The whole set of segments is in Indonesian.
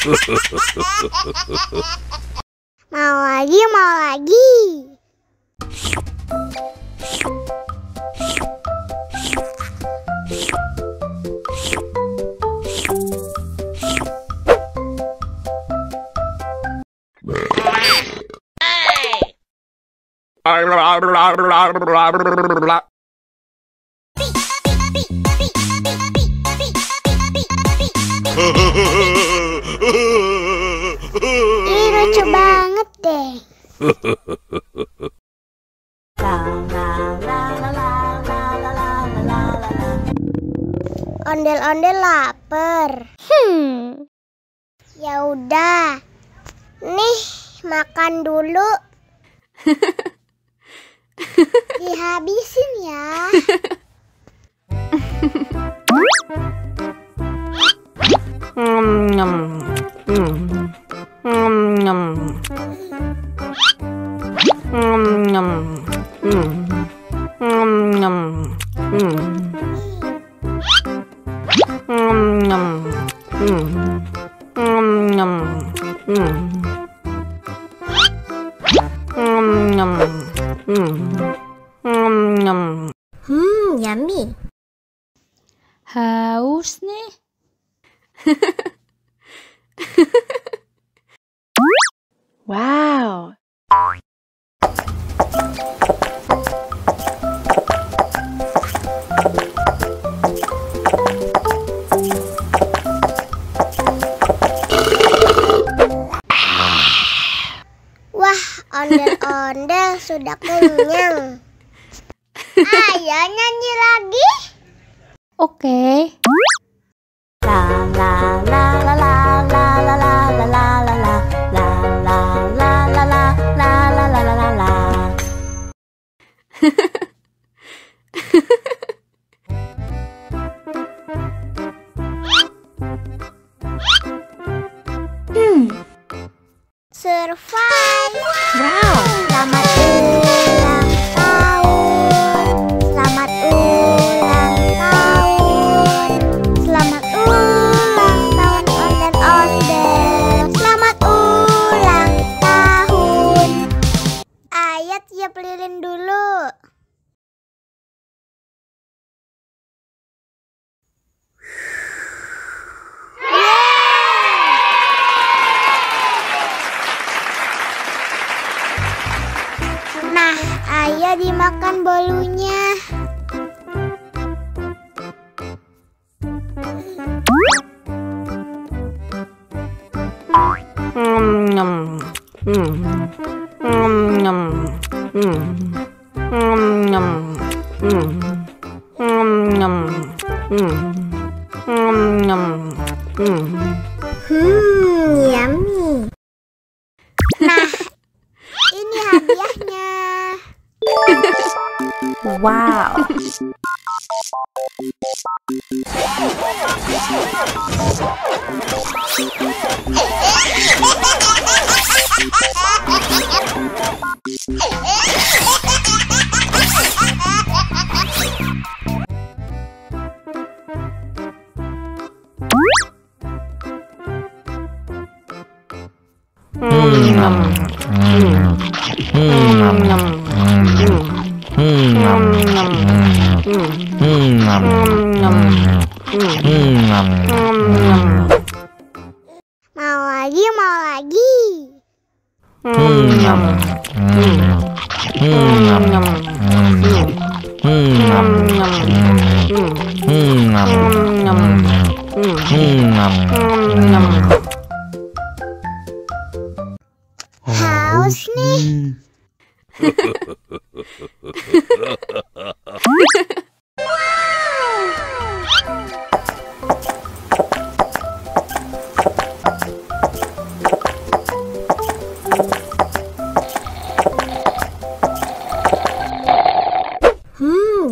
Mau lagi, mau lagi. Ih, lucu banget deh. Ondel-ondel lapar. Ya udah. Nih, makan dulu. Dihabisin ya. Yummy. Haus nih. Wow. Wah, ondel-ondel sudah kenyang. Ayo nyanyi lagi. Oke. Survive. Wow. Selamat ulang tahun. Selamat ulang tahun. Selamat ulang tahun ondel-ondel. Selamat ulang tahun. Ayo tiup lilin dulu. Nah, ayo dimakan bolunya. Yummy. Nah, ini hadiahnya. Wow. Mau lagi, mau lagi. Haus nih.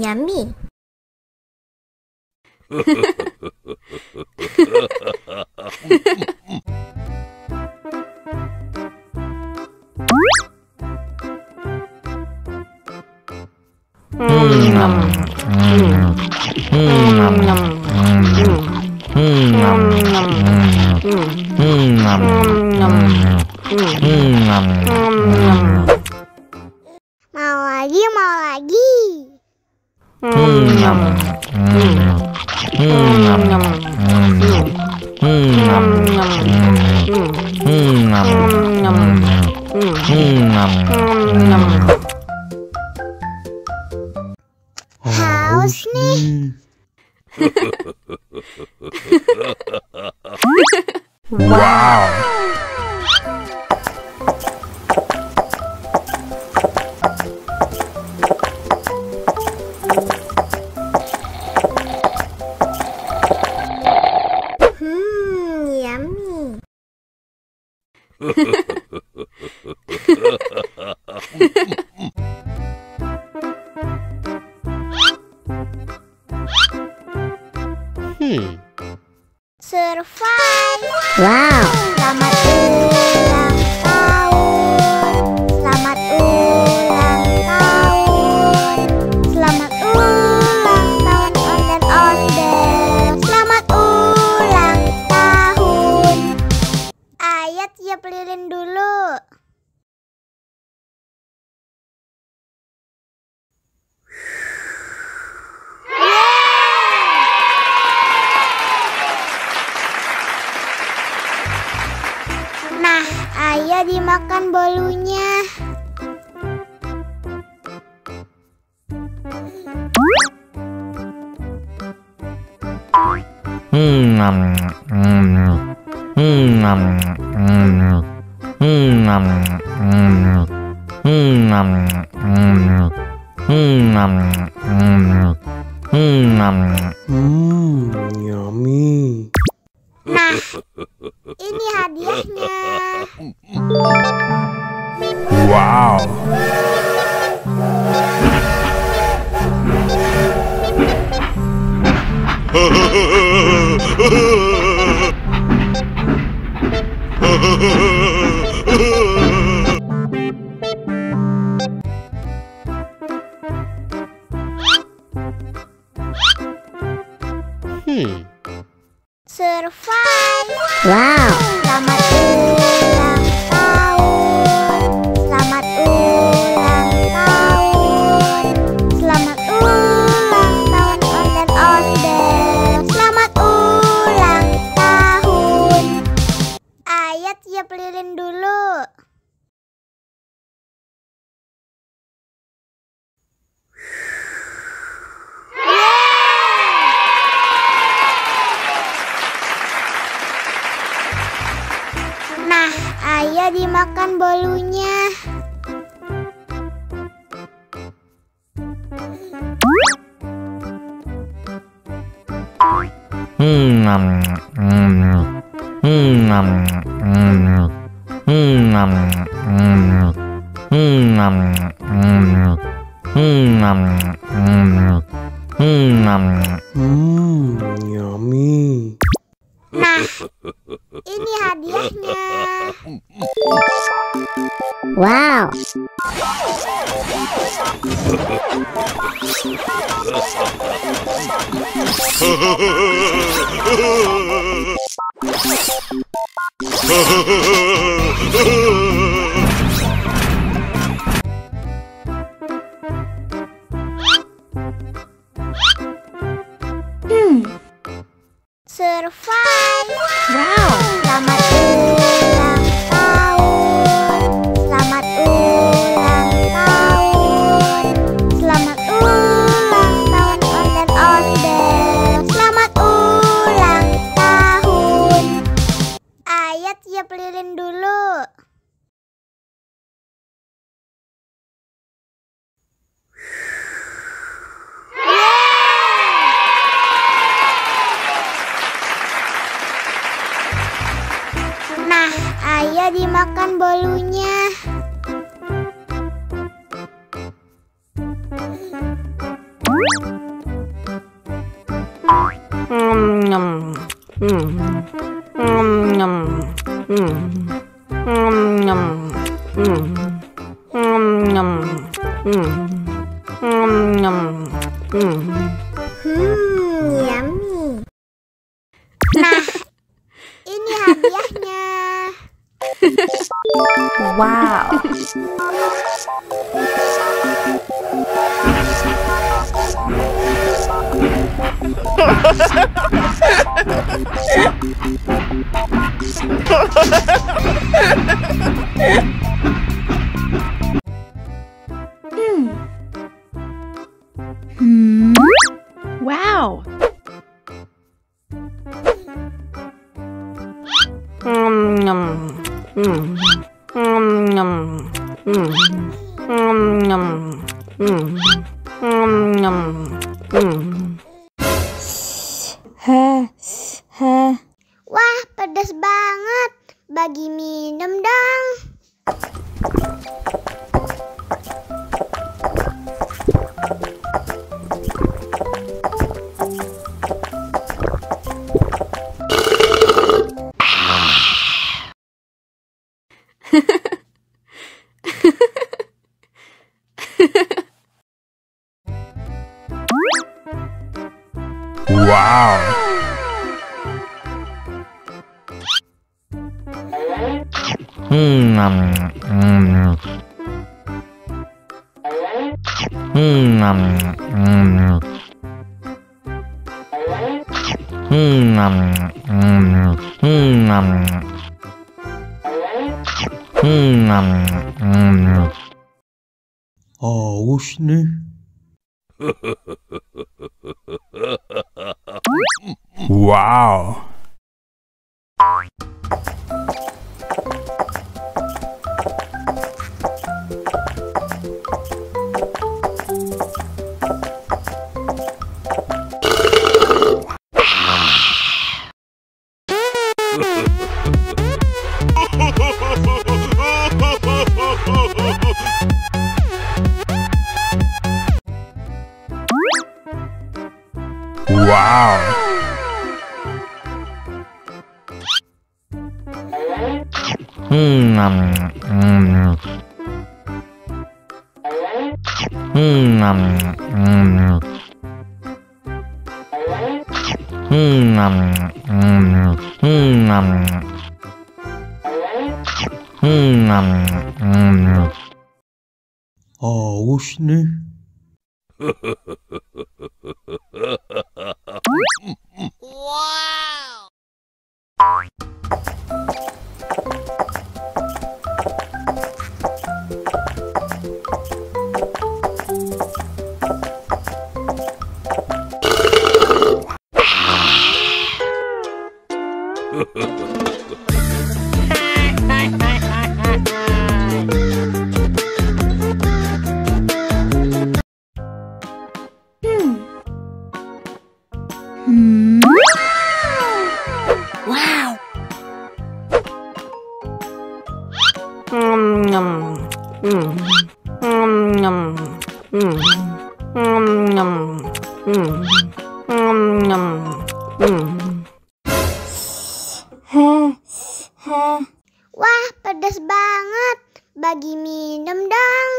Yummy. Mau lagi, mau lagi. Haus nih. Wow. Yummy. Survive. Wow. Selamat ulang tahun. Selamat ulang tahun. Selamat ulang tahun onde-onde. Selamat ulang tahun. Ayat tiup lilin dulu. Nah, ayo dimakan bolunya. Yummy. Nah, ini hadiahnya. Wow. Survive. Wow. Selamat ulang tahun. Selamat ulang tahun. Selamat ulang tahun onde-onde. Selamat ulang tahun. Ayat tiup lilin dulu. Nah, ayo dimakan bolunya. Yummy. Nah, ini hadiahnya. Wow. Survive. Wow. Selamat ulang tahun. Selamat ulang tahun. Selamat ulang tahun onde-onde. Selamat ulang tahun. Ayat tiup lilin dulu. Nah, ayo dimakan bolunya. Yummy. Nah, ini Wow. Wow. Wah, pedas banget. Bagi minum dong. Wow. Haus nih. Wow. Wow. Haus nih. Wow. Wah, pedas banget. Bagi minum dong.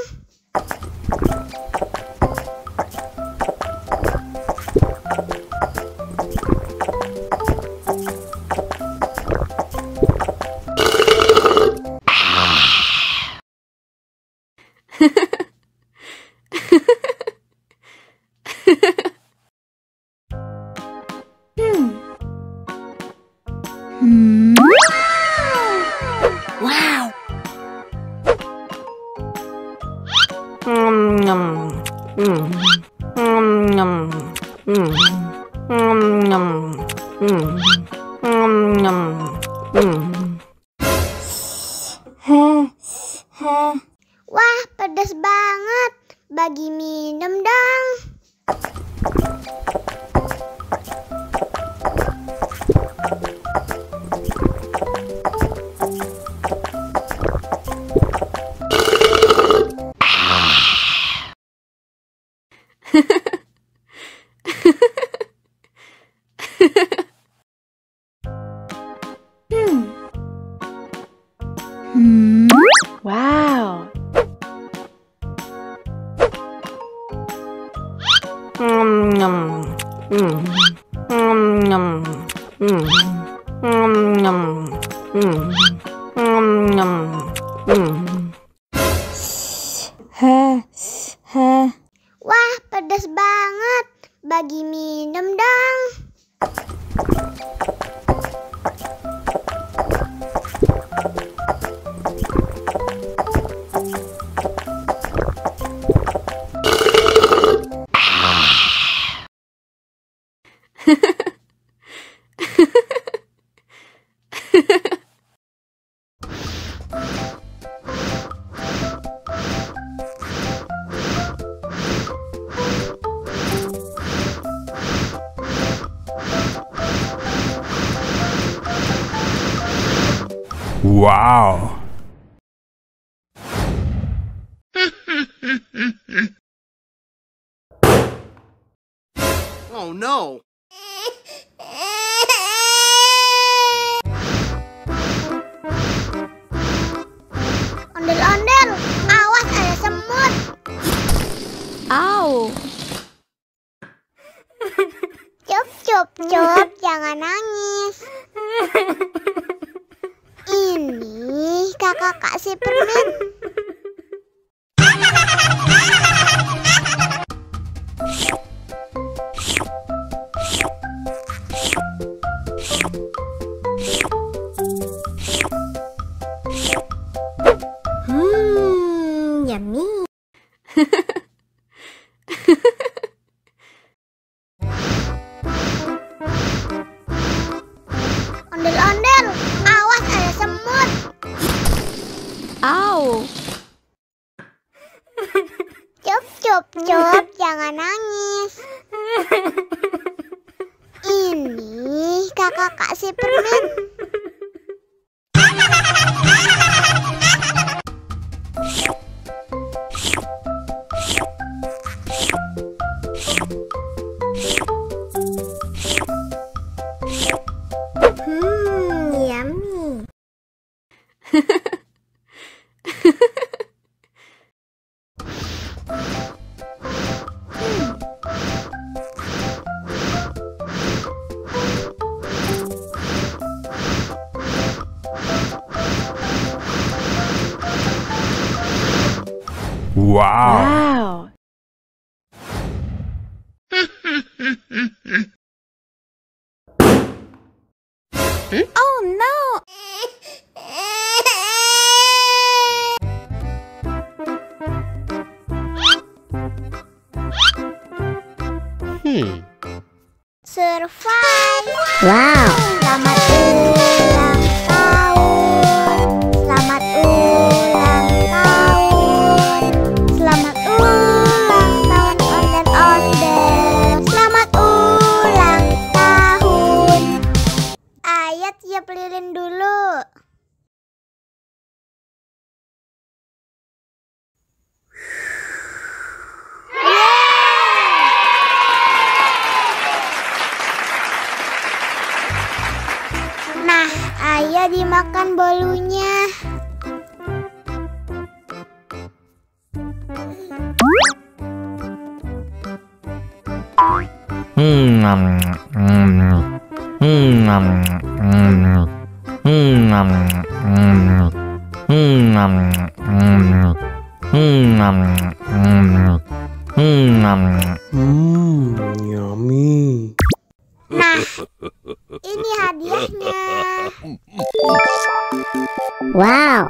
Wow. Wah, pedas banget. Bagi minum dong. Wow. Pedas banget. Bagi minum dong. Wow. Oh no! Ondel-ondel, awas ada semut. Ow. Cup, jangan nangis. Ini kakak kasih permen. Yummy. Ondel-ondel, awas ada semut. Ow. Cup, jangan nangis. Ini kakak kasih permen. Yummy. Wow. Wow. Oh no. Survive. Wow. Selamat ulang tahun. Selamat ulang tahun. Selamat ulang tahun ondel-ondel. Selamat ulang tahun. Ayat tiup lilin dulu. Nah, ayo dimakan bolunya. Yummy. Nah, ini hadiahnya. Wow.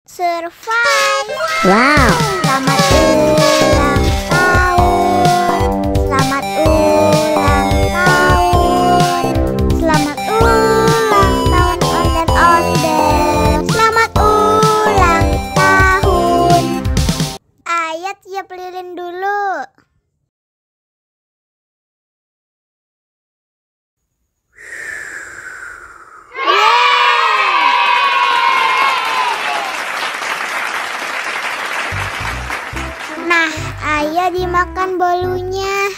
Survive. Wow. Selamat ulang tahun. Selamat ulang tahun. Selamat ulang tahun ondel-ondel. Selamat ulang tahun. Ayat tiup lilin dulu. Nah, ayo dimakan bolunya.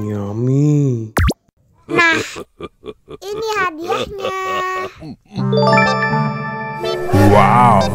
Yummy. Nah, ini hadiahnya. Wow.